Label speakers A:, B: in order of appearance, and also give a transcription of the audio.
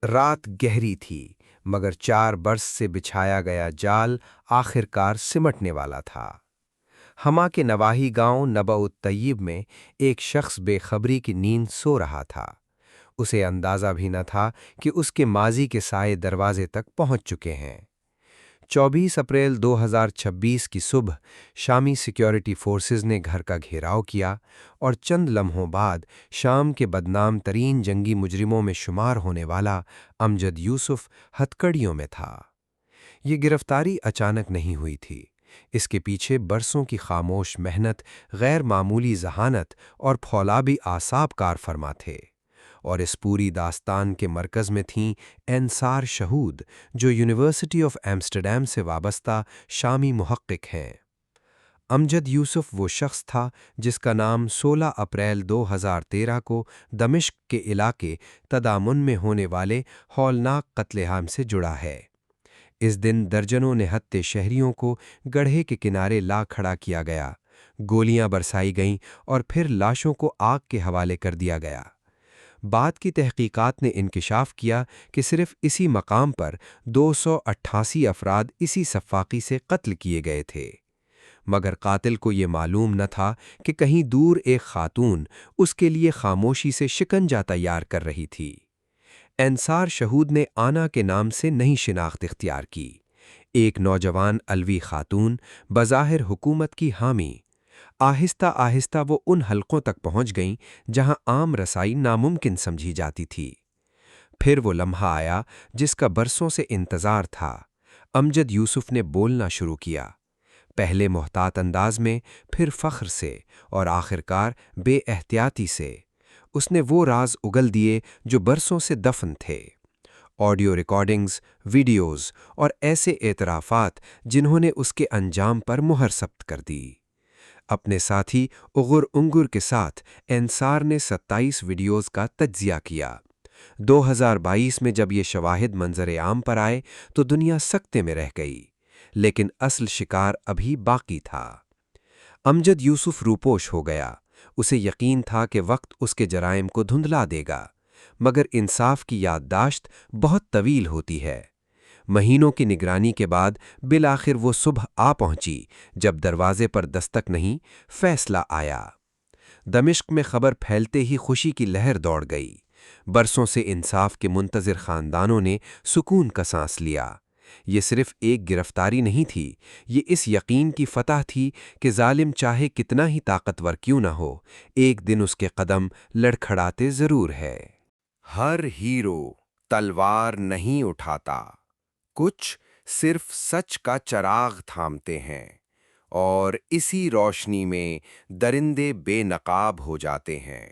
A: رات گہری تھی، مگر 4 برس سے بچھایا گیا جال آخرکار سمٹنے والا تھا۔ ہما کے نواحی گاؤں نبع الطیب میں ایک شخص بے خبری کی نیند سو رہا تھا۔ اسے اندازہ بھی نہ تھا کہ اس کے ماضی کے سائے دروازے تک پہنچ چکے ہیں۔ 24 اپریل 2026 کی صبح شامی سیکیورٹی فورسز نے گھر کا گھیراؤ کیا اور چند لمحوں بعد شام کے بدنام ترین جنگی مجرموں میں شمار ہونے والا امجد یوسف ہتکڑیوں میں تھا۔ یہ گرفتاری اچانک نہیں ہوئی تھی، اس کے پیچھے برسوں کی خاموش محنت، غیر معمولی ذہانت اور پھولابی اعصاب کار فرما تھے، اور اس پوری داستان کے مرکز میں تھیں انصار شہود، جو یونیورسٹی آف ایمسٹرڈیم سے وابستہ شامی محقق ہیں۔ امجد یوسف وہ شخص تھا جس کا نام 16 اپریل 2013 کو دمشق کے علاقے تدامن میں ہونے والے ہولناک قتل عام سے جڑا ہے۔ اس دن درجنوں نہتے شہریوں کو گڑھے کے کنارے لا کھڑا کیا گیا، گولیاں برسائی گئیں اور پھر لاشوں کو آگ کے حوالے کر دیا گیا۔ بعد کی تحقیقات نے انکشاف کیا کہ صرف اسی مقام پر 288 افراد اسی سفاقی سے قتل کیے گئے تھے، مگر قاتل کو یہ معلوم نہ تھا کہ کہیں دور ایک خاتون اس کے لیے خاموشی سے شکنجہ تیار کر رہی تھی۔ انصار شہود نے آنا کے نام سے نئی شناخت اختیار کی، ایک نوجوان علوی خاتون، بظاہر حکومت کی حامی۔ آہستہ آہستہ وہ ان حلقوں تک پہنچ گئیں جہاں عام رسائی ناممکن سمجھی جاتی تھی۔ پھر وہ لمحہ آیا جس کا برسوں سے انتظار تھا۔ امجد یوسف نے بولنا شروع کیا، پہلے محتاط انداز میں، پھر فخر سے، اور آخرکار بے احتیاطی سے۔ اس نے وہ راز اگل دیے جو برسوں سے دفن تھے، آڈیو ریکارڈنگز، ویڈیوز اور ایسے اعترافات جنہوں نے اس کے انجام پر مہر ثبت کر دی۔ اپنے ساتھی اغر انگر کے ساتھ انصار نے 27 ویڈیوز کا تجزیہ کیا۔ 2022 میں جب یہ شواہد منظر عام پر آئے تو دنیا سکتے میں رہ گئی، لیکن اصل شکار ابھی باقی تھا۔ امجد یوسف روپوش ہو گیا، اسے یقین تھا کہ وقت اس کے جرائم کو دھندلا دے گا، مگر انصاف کی یادداشت بہت طویل ہوتی ہے۔ مہینوں کی نگرانی کے بعد بالآخر وہ صبح آ پہنچی جب دروازے پر دستک نہیں، فیصلہ آیا۔ دمشق میں خبر پھیلتے ہی خوشی کی لہر دوڑ گئی۔ برسوں سے انصاف کے منتظر خاندانوں نے سکون کا سانس لیا۔ یہ صرف ایک گرفتاری نہیں تھی، یہ اس یقین کی فتح تھی کہ ظالم چاہے کتنا ہی طاقتور کیوں نہ ہو، ایک دن اس کے قدم لڑکھڑاتے ضرور ہے۔ ہر ہیرو تلوار نہیں اٹھاتا، کچھ صرف سچ کا چراغ تھامتے ہیں، اور اسی روشنی میں درندے بے نقاب ہو جاتے ہیں۔